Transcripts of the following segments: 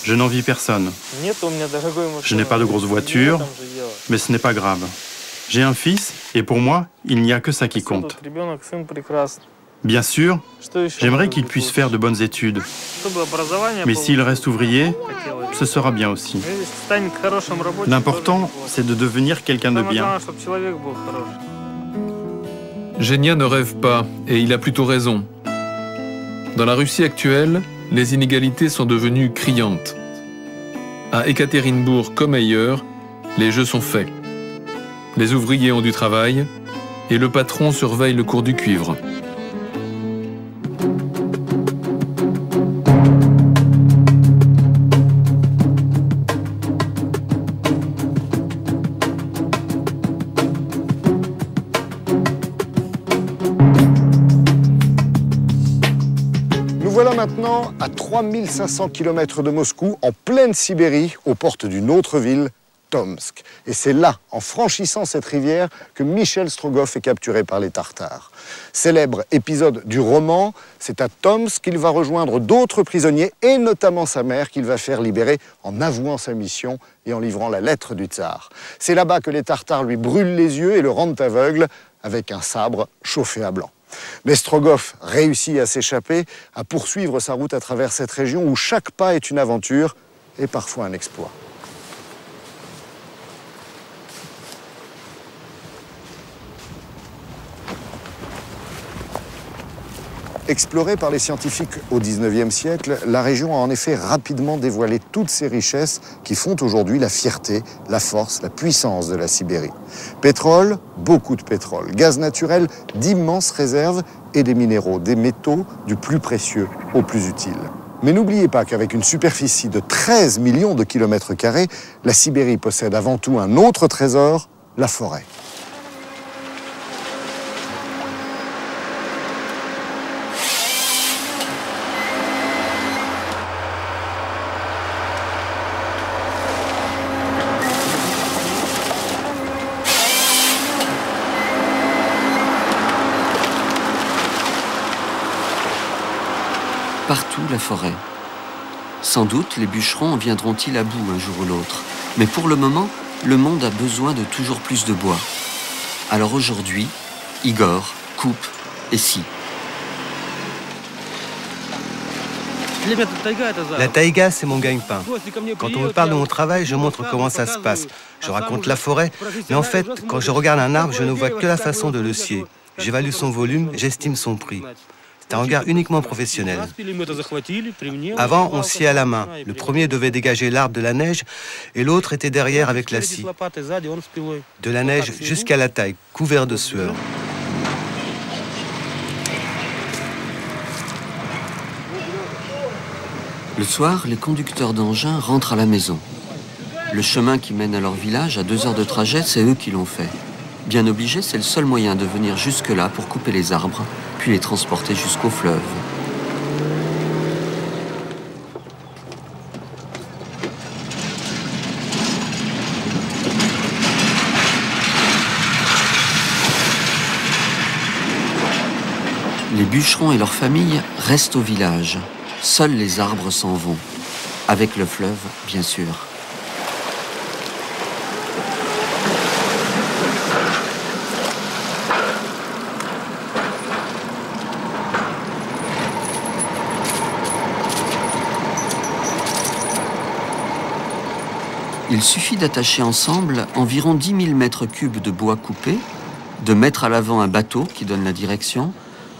Je n'envie personne. Je n'ai pas de grosse voiture, mais ce n'est pas grave. J'ai un fils et pour moi, il n'y a que ça qui compte. Bien sûr, j'aimerais qu'il puisse faire de bonnes études. Mais s'il reste ouvrier, ce sera bien aussi. L'important, c'est de devenir quelqu'un de bien. Genia ne rêve pas, et il a plutôt raison. Dans la Russie actuelle, les inégalités sont devenues criantes. À Ekaterinbourg comme ailleurs, les jeux sont faits. Les ouvriers ont du travail, et le patron surveille le cours du cuivre. Voilà maintenant à 3500 km de Moscou, en pleine Sibérie, aux portes d'une autre ville, Tomsk. Et c'est là, en franchissant cette rivière, que Michel Strogoff est capturé par les Tartares. Célèbre épisode du roman, c'est à Tomsk qu'il va rejoindre d'autres prisonniers, et notamment sa mère, qu'il va faire libérer en avouant sa mission et en livrant la lettre du tsar. C'est là-bas que les Tartares lui brûlent les yeux et le rendent aveugle, avec un sabre chauffé à blanc. Mais Strogoff réussit à s'échapper, à poursuivre sa route à travers cette région où chaque pas est une aventure et parfois un exploit. Explorée par les scientifiques au XIXe siècle, la région a en effet rapidement dévoilé toutes ces richesses qui font aujourd'hui la fierté, la force, la puissance de la Sibérie. Pétrole, beaucoup de pétrole. Gaz naturel, d'immenses réserves et des minéraux, des métaux du plus précieux au plus utile. Mais n'oubliez pas qu'avec une superficie de 13 millions de kilomètres carrés, la Sibérie possède avant tout un autre trésor, la forêt. Partout la forêt. Sans doute les bûcherons en viendront-ils à bout un jour ou l'autre. Mais pour le moment, le monde a besoin de toujours plus de bois. Alors aujourd'hui, Igor coupe et scie. La taïga, c'est mon gagne-pain. Quand on me parle de mon travail, je montre comment ça se passe. Je raconte la forêt, mais en fait, quand je regarde un arbre, je ne vois que la façon de le scier. J'évalue son volume, j'estime son prix. C'est un regard uniquement professionnel. Avant, on sciait à la main. Le premier devait dégager l'arbre de la neige et l'autre était derrière avec la scie. De la neige jusqu'à la taille, couvert de sueur. Le soir, les conducteurs d'engins rentrent à la maison. Le chemin qui mène à leur village, à 2 heures de trajet, c'est eux qui l'ont fait. Bien obligé, c'est le seul moyen de venir jusque-là pour couper les arbres, puis les transporter jusqu'au fleuve. Les bûcherons et leurs familles restent au village. Seuls les arbres s'en vont. Avec le fleuve, bien sûr. Il suffit d'attacher ensemble environ 10 000 mètres cubes de bois coupé, de mettre à l'avant un bateau qui donne la direction,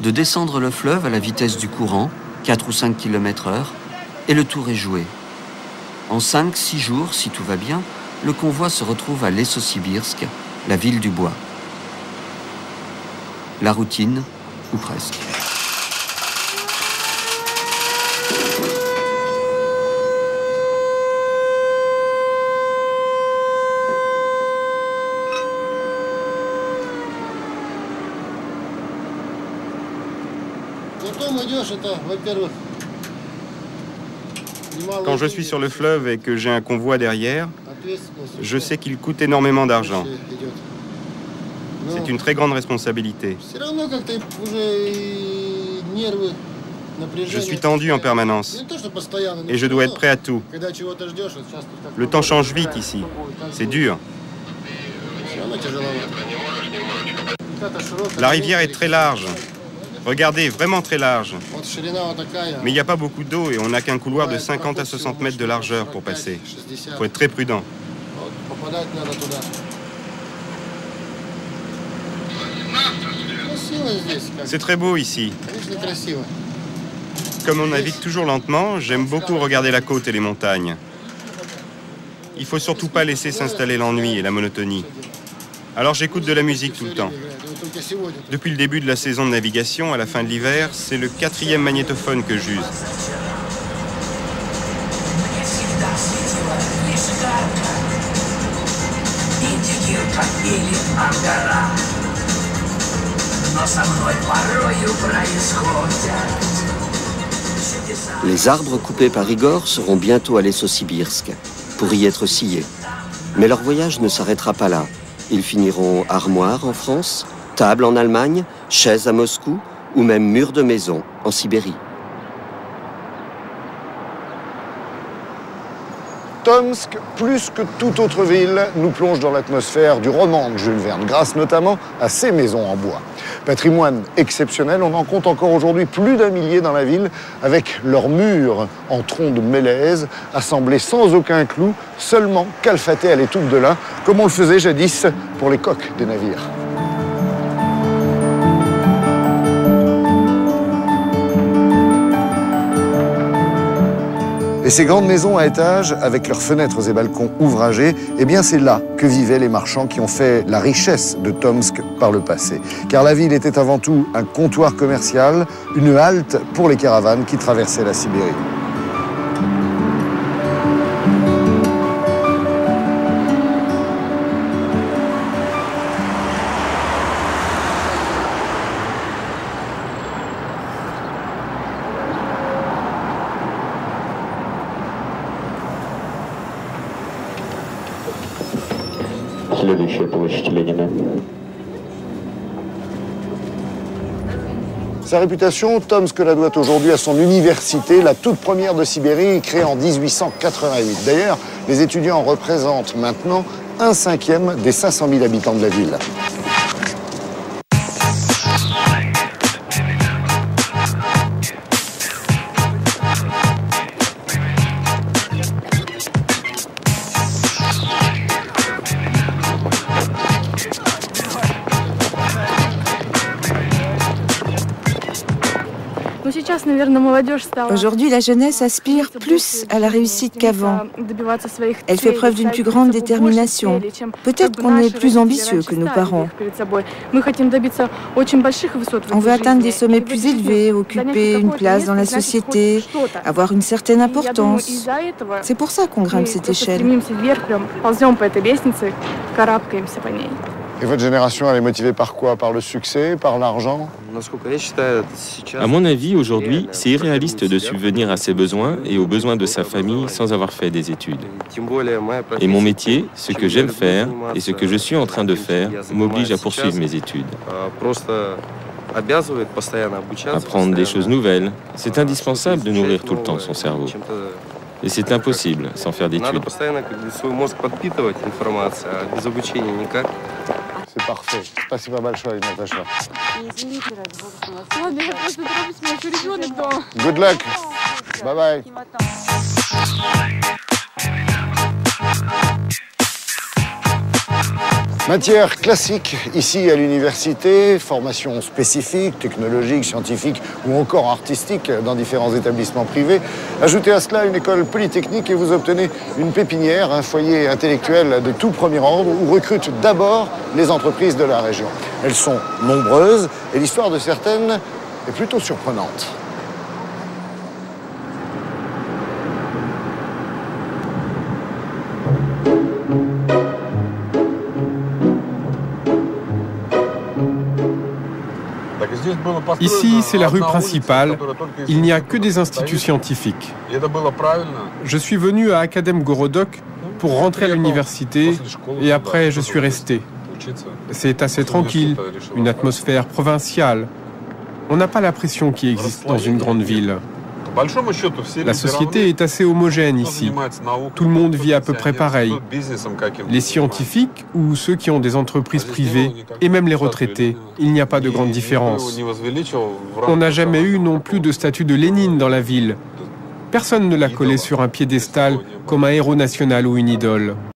de descendre le fleuve à la vitesse du courant, 4 ou 5 km/h, et le tour est joué. En 5-6 jours, si tout va bien, le convoi se retrouve à Lessosibirsk, la ville du bois. La routine, ou presque. Quand je suis sur le fleuve et que j'ai un convoi derrière, je sais qu'il coûte énormément d'argent. C'est une très grande responsabilité. Je suis tendu en permanence et je dois être prêt à tout. Le temps change vite ici. C'est dur. La rivière est très large. Regardez, vraiment très large. Mais il n'y a pas beaucoup d'eau et on n'a qu'un couloir de 50 à 60 mètres de largeur pour passer. Il faut être très prudent. C'est très beau ici. Comme on navigue toujours lentement, j'aime beaucoup regarder la côte et les montagnes. Il ne faut surtout pas laisser s'installer l'ennui et la monotonie. Alors j'écoute de la musique tout le temps. Depuis le début de la saison de navigation, à la fin de l'hiver, c'est le 4e magnétophone que j'use. Les arbres coupés par Igor seront bientôt à Lessosibirsk pour y être sciés. Mais leur voyage ne s'arrêtera pas là. Ils finiront armoires en France, tables en Allemagne, chaises à Moscou ou même murs de maison en Sibérie. Tomsk, plus que toute autre ville, nous plonge dans l'atmosphère du roman de Jules Verne, grâce notamment à ses maisons en bois. Patrimoine exceptionnel, on en compte encore aujourd'hui plus d'1 millier dans la ville, avec leurs murs en troncs de mélèze, assemblés sans aucun clou, seulement calfatés à l'étoupe de lin, comme on le faisait jadis pour les coques des navires. Et ces grandes maisons à étages, avec leurs fenêtres et balcons ouvragés, eh bien c'est là que vivaient les marchands qui ont fait la richesse de Tomsk par le passé. Car la ville était avant tout un comptoir commercial, une halte pour les caravanes qui traversaient la Sibérie. Sa réputation, Tomsk la doit aujourd'hui à son université, la toute première de Sibérie, créée en 1888. D'ailleurs, les étudiants représentent maintenant 1/5 des 500 000 habitants de la ville. Aujourd'hui, la jeunesse aspire plus à la réussite qu'avant. Elle fait preuve d'une plus grande détermination. Peut-être qu'on est plus ambitieux que nos parents. On veut atteindre des sommets plus élevés, occuper une place dans la société, avoir une certaine importance. C'est pour ça qu'on grimpe cette échelle. Et votre génération, elle est motivée par quoi? Par le succès, par l'argent? À mon avis, aujourd'hui, c'est irréaliste de subvenir à ses besoins et aux besoins de sa famille sans avoir fait des études. Et mon métier, ce que j'aime faire et ce que je suis en train de faire, m'oblige à poursuivre mes études. Apprendre des choses nouvelles, c'est indispensable de nourrir tout le temps son cerveau. Et c'est impossible sans faire d'études. C'est parfait. Спасибо большое, Natacha. Good luck. Bye bye. Matière classique ici à l'université, formation spécifique, technologique, scientifique ou encore artistique dans différents établissements privés. Ajoutez à cela une école polytechnique et vous obtenez une pépinière, un foyer intellectuel de tout premier ordre où recrutent d'abord les entreprises de la région. Elles sont nombreuses et l'histoire de certaines est plutôt surprenante. Ici, c'est la rue principale. Il n'y a que des instituts scientifiques. Je suis venu à Akadem Gorodok pour rentrer à l'université et après, je suis resté. C'est assez tranquille, une atmosphère provinciale. On n'a pas la pression qui existe dans une grande ville. La société est assez homogène ici. Tout le monde vit à peu près pareil. Les scientifiques ou ceux qui ont des entreprises privées, et même les retraités, il n'y a pas de grande différence. On n'a jamais eu non plus de statue de Lénine dans la ville. Personne ne l'a collé sur un piédestal comme un héros national ou une idole.